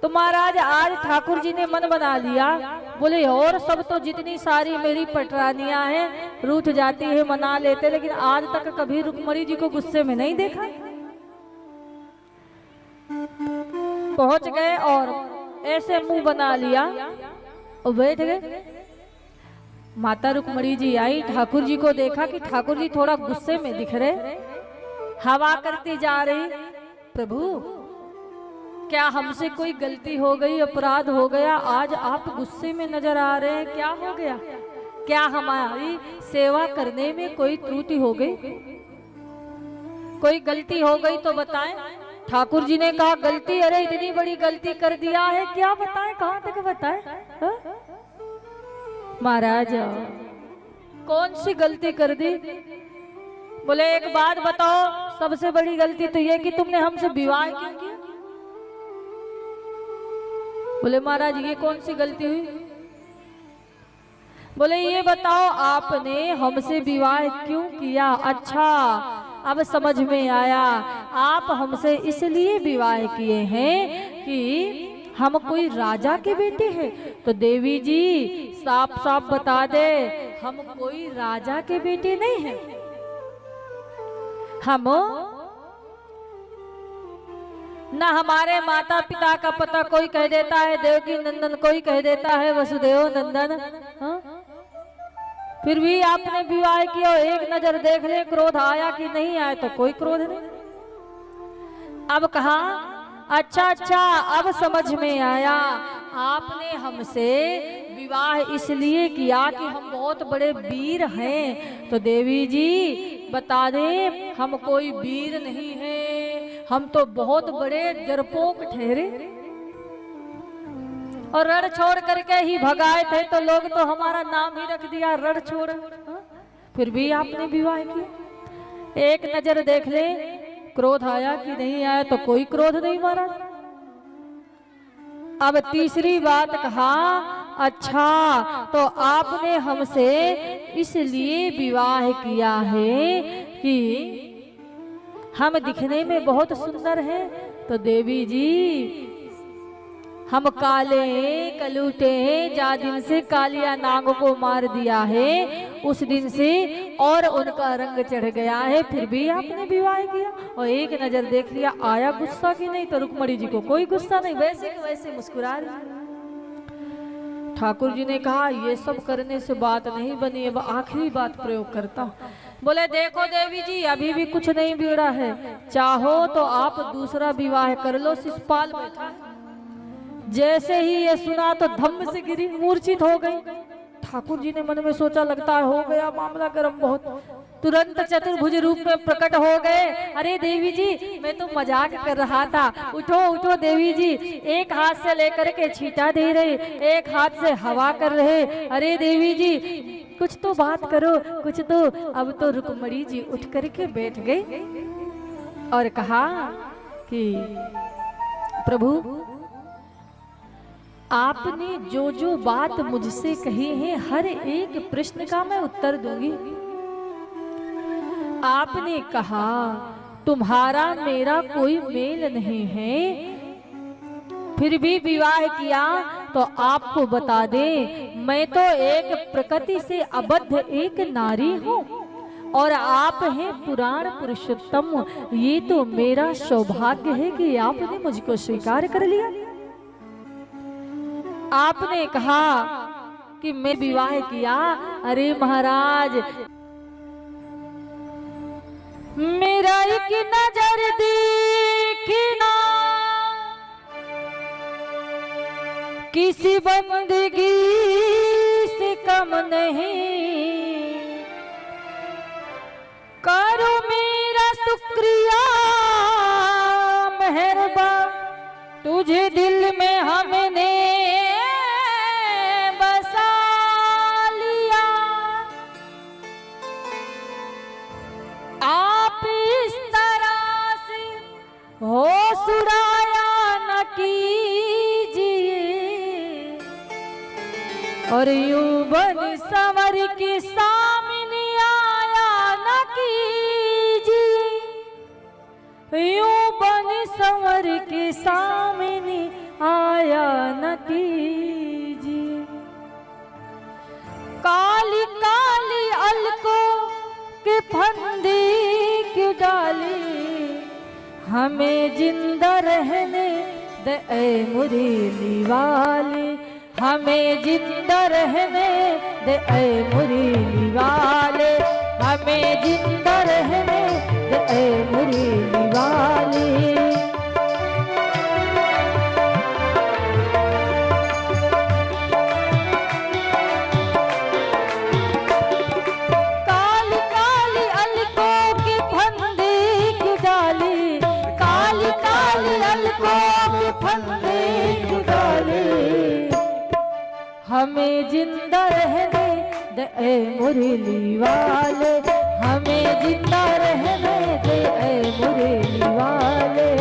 तो महाराज आज ठाकुर जी ने मन बना लिया, बोले और सब तो जितनी सारी मेरी पटरानियां हैं रूठ जाती है मना लेते, लेकिन आज तक कभी रुक्मणी जी को गुस्से में नहीं देखा। पहुंच गए और ऐसे मुंह बना लिया और बैठ गए। माता रुक्मणी जी आई, ठाकुर जी को देखा कि ठाकुर जी थोड़ा गुस्से में दिख रहे, हवा करती जा रही। प्रभु क्या हमसे कोई गलती हो गई, अपराध हो गया, आज आप गुस्से में नजर आ रहे हैं, क्या हो गया? क्या हमारी सेवा करने में कोई त्रुटि हो गई, कोई गलती हो गई तो बताएं। ठाकुर जी ने कहा गलती? अरे इतनी बड़ी गलती कर दिया है, क्या बताएं, कहां तक बताएं? महाराज कौन सी गलती कर दी? बोले एक बात बताओ, सबसे बड़ी गलती तो ये कि तुमने हमसे विवाह क्यों किया। बोले महाराज ये कौन सी गलती हुई? बोले ये बताओ आपने हमसे विवाह क्यों किया? अच्छा अब समझ में आया, आप हमसे इसलिए विवाह किए हैं कि हम कोई राजा के बेटे हैं। तो देवी जी साफ साफ बता दे, हम कोई राजा के बेटे नहीं हैं। हम ना हमारे माता पिता का पता कोई कह देता है देवकी नंदन, कोई कह देता है वसुदेव नंदन। हाँ? फिर भी आपने विवाह किया, एक नजर देख ले क्रोध आया कि नहीं आया? तो कोई क्रोध नहीं। अब कहा अच्छा अच्छा अब समझ में आया, आपने हमसे विवाह इसलिए किया कि हम बहुत बड़े वीर हैं। तो देवी जी बता दें हम कोई वीर नहीं हैं, हम तो बहुत बड़े डरपोक ठहरे और रण छोड़ करके ही भगाए थे, तो लोग तो हमारा नाम ही रख दिया रण छोड़। फिर भी आपने विवाह किया, एक नजर देख ले क्रोध आया कि नहीं आया? तो कोई क्रोध नहीं महाराज। अब तीसरी बात कहा अच्छा तो आपने हमसे इसलिए विवाह किया है कि हम दिखने में बहुत सुंदर हैं। तो देवी जी हम काले कलूटे हैं, जा दिन से कालिया नाग को मार दिया है उस दिन से और उनका रंग चढ़ गया है, फिर भी आपने विवाह किया। और एक नजर देख लिया, आया गुस्सा कि नहीं? तो रुक्मणी जी को कोई गुस्सा नहीं, वैसे के वैसे मुस्कुरा रही। ठाकुर जी ने कहा ये सब करने से बात नहीं बनी, अब आखिरी बात प्रयोग करता हूं। बोले देखो देवी जी अभी भी कुछ नहीं बिगड़ा है, चाहो तो आप दूसरा विवाह कर लो। शिषपाल बैठा, जैसे ही ये सुना तो धम्म से गिरी, मूर्छित हो गई। ठाकुर जी ने मन में सोचा लगता है हो गया मामला गर्म बहुत, तुरंत चतुर्भुज रूप में प्रकट हो गए। अरे देवी जी मैं तो मजाक कर रहा था, उठो उठो देवी जी। एक हाथ से लेकर के छींटा दे रहे, एक हाथ से हवा कर रहे। अरे देवी जी कुछ तो बात करो, कुछ तो। अब तो रुक्मणी जी उठ करके बैठ गई और कहा कि प्रभु आपने जो जो बात मुझसे कही है हर एक प्रश्न का मैं उत्तर दूंगी। आपने कहा तुम्हारा मेरा कोई मेल नहीं है, फिर भी विवाह किया। तो आपको बता दे मैं तो एक प्रकृति से अबद्ध एक नारी हूँ और आप हैं पुराण पुरुषोत्तम। ये तो मेरा सौभाग्य है कि आपने मुझको स्वीकार कर लिया। आपने कहा कि मैं विवाह किया। अरे महाराज मेरा एक नजर देखना किसी बंदगी से कम नहीं, करो मेरा शुक्रिया मेहरबान, तुझे दिल में हमने बसा लिया। आप इस तरह से होश उड़ाया न कीजिए और यूं बन संवर के सामने आया न कीजिए, यूं बन संवर के सामने आया न कीजिए। काली काली अलकों के फंदे की डाली, हमें जिंदा रहने दे ऐ मुरीली वाले, हमें जिंदा रहने दे ऐ मुरीली वाले, हमें जिंदा रहने दे ऐ मुरीली वाले। काली काली अलकों के फंदे की डाली, काली काली अलकों के फंदे की डाली, हमें जिंदा रहने दे ऐ मुरली वाले, हमें जिंदा रहने दे ऐ मुरली वाले।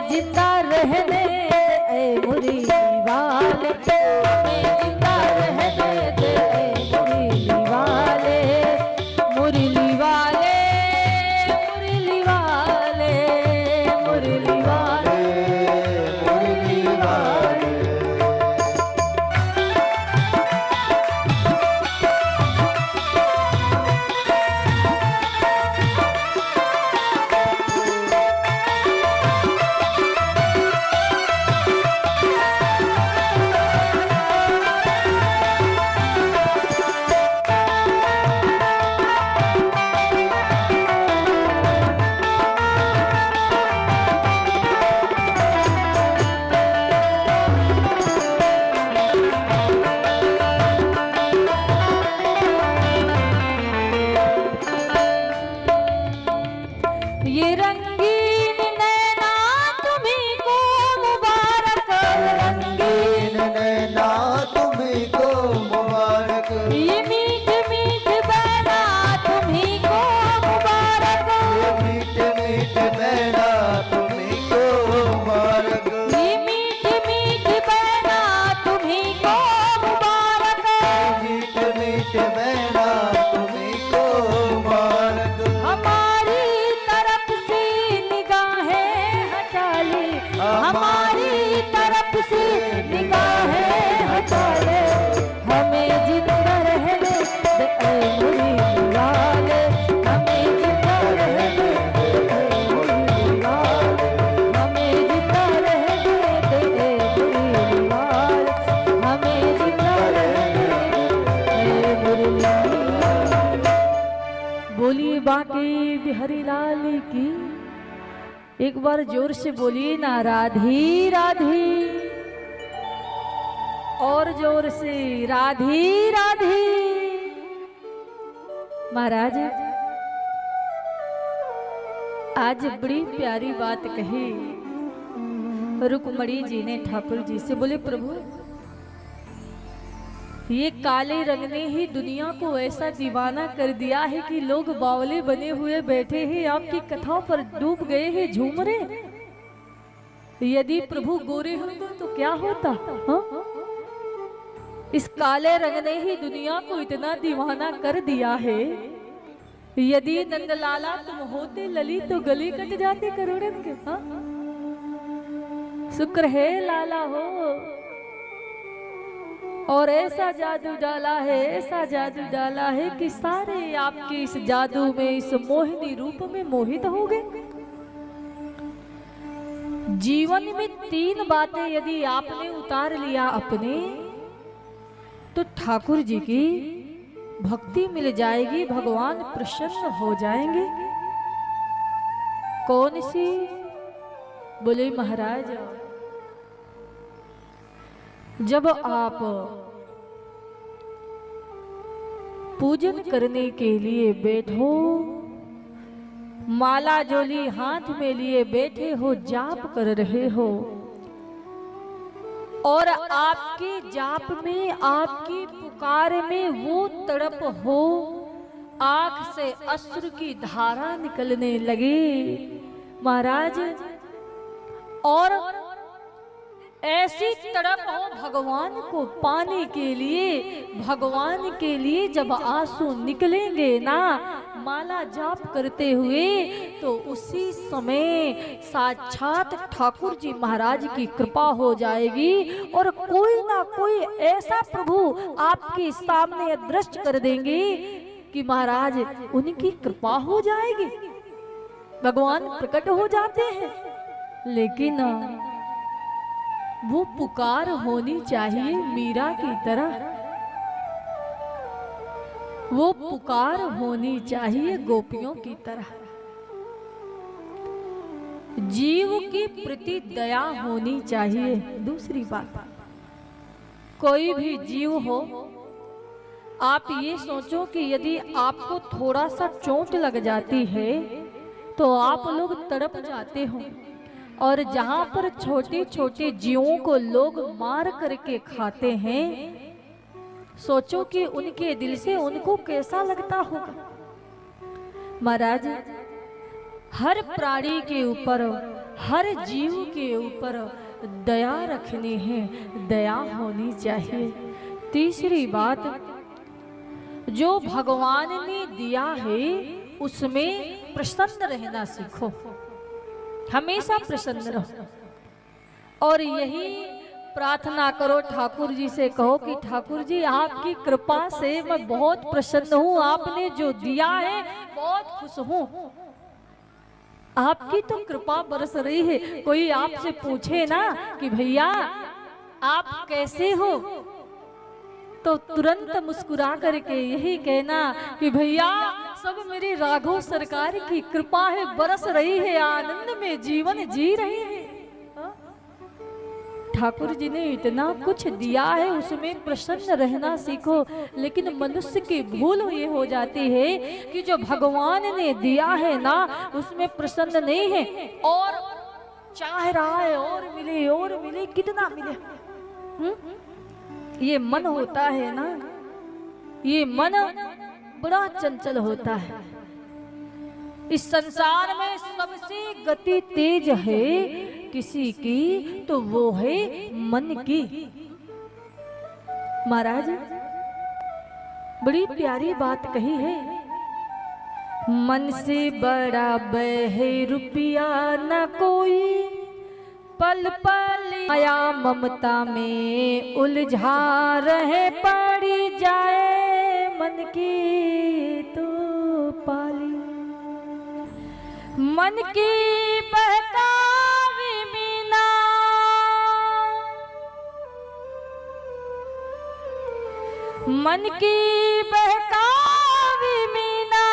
जिंदा रहने दे ऐ मुरली वाले, हमें जिंदा रहने दे ऐ मुरली वाले, मुरली वाले, मुरली वाले, मुरली वाले, मुरली वाले। ये रंगीन नैना तुम्हीं को मुबारक, रंगीन नैना तुम्हीं को मुबारक, ये मीठ मीठ बैना तुम्हीं को मुबारक, ये मीठ मीठ बैना तुम्हीं को मुबारक, ये मीठ मीठ बैना तुम्हीं को मुबारक, मीठ मीठ बैना तुम्हीं को मुबारक। हमारी हमारी तरफ से निगाहें हटा ले, हमें जिंदा रहने दे ऐ मुरली वाले, हमें जिंदा रहने दे ऐ मुरली वाले, हमें जिंदा रहने दे ऐ मुरली वाले, हमें जिंदा रहने दे ऐ मुरली वाले। बोलिए बांके बिहारी लाल की, एक बार जोर से बोलिए ना राधी राधी, और जोर से राधी राधी। महाराज आज बड़ी प्यारी बात कही रुक्मणी जी ने ठाकुर जी से। बोले प्रभु ये काले रंग ने ही दुनिया को ऐसा दीवाना कर दिया है कि लोग बावले बने हुए बैठे हैं, आपकी कथाओं पर डूब गए हैं, झूम रहे। यदि प्रभु गोरे होते तो क्या होता? हा? इस काले रंग ने ही दुनिया को इतना दीवाना कर दिया है। यदि नंदलाला तुम होते ललित तो गली कट जाते करोड़न के। हा? शुक्र है लाला हो, और ऐसा जादू डाला है, ऐसा जादू डाला है कि सारे आपके इस जादू में, इस मोहिनी रूप में मोहित हो गए। जीवन में 3 बातें यदि आपने उतार लिया अपने, तो ठाकुर जी की भक्ति मिल जाएगी, भगवान प्रसन्न हो जाएंगे। कौन सी? बोले महाराज, जब आप पूजन करने के लिए बैठो, माला जोली हाथ में लिए बैठे हो, जाप कर रहे हो, और आपके जाप में, आपकी पुकार में वो तड़प हो, आंख से अश्रु की धारा निकलने लगे महाराज, और ऐसी तड़प हो भगवान को पाने के लिए, भगवान के लिए जब आंसू निकलेंगे ना माला जाप करते हुए, तो उसी समय साक्षात ठाकुर जी महाराज की कृपा हो जाएगी, और कोई ना कोई ऐसा प्रभु आपके सामने दृष्ट कर देंगे कि महाराज उनकी कृपा हो जाएगी, भगवान प्रकट हो जाते हैं। लेकिन वो पुकार होनी चाहिए मीरा की तरह, वो पुकार होनी चाहिए गोपियों की तरह, जीव की प्रति दया होनी चाहिए। दूसरी बात, कोई भी जीव हो, आप ये सोचो कि यदि आपको थोड़ा सा चोट लग जाती है तो आप लोग तड़प जाते हो, और जहां पर छोटे छोटे जीवों को लोग मार करके खाते हैं, सोचो कि उनके दिल से उनको कैसा लगता होगा। महाराज, हर प्राणी के ऊपर, हर जीव के ऊपर दया रखनी है, दया होनी चाहिए। तीसरी बात, जो भगवान ने दिया है उसमें प्रसन्न रहना सीखो, हमेशा प्रसन्न रहो, और यही प्रार्थना करो ठाकुर जी से, कहो कि ठाकुर जी आपकी कृपा से मैं बहुत प्रसन्न हूँ, आपने जो दिया है बहुत खुश हूँ, आपकी तो कृपा बरस रही है। कोई आपसे पूछे ना कि भैया आप कैसे हो, तो तुरंत मुस्कुरा करके यही कहना कि भैया सब मेरी राघव सरकार की कृपा है, बरस रही है, आनंद में जीवन जी रही है। ठाकुर जी ने इतना कुछ दिया है, उसमें प्रसन्न रहना सीखो। लेकिन मनुष्य की भूल ये हो जाती है कि जो भगवान ने दिया है ना उसमें प्रसन्न नहीं है, और चाह रहा है और मिले, कितना मिले। ये मन होता है ना, ये मन बड़ा चंचल होता है। इस संसार में सबसे गति तेज है किसी की, तो वो है मन की। महाराज बड़ी प्यारी बात कही है, मन से बड़ा बहे रुपया न कोई, पल पल आया ममता में उलझा रहे, पड़ी जाए मन की तो पाली। मन की बहकावी मीना, मन की बहकावी मीना,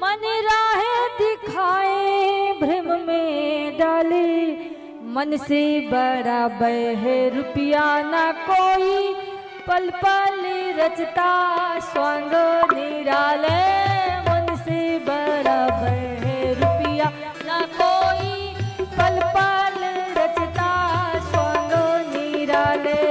मन राह दिखाए भ्रम में डाले, मन से बड़ा बहे रुपया न कोई, पल पल रचता स्वांग निराले। मन से बड़ा बहे रुपया न कोई, पल पल रचता स्वांग निराले।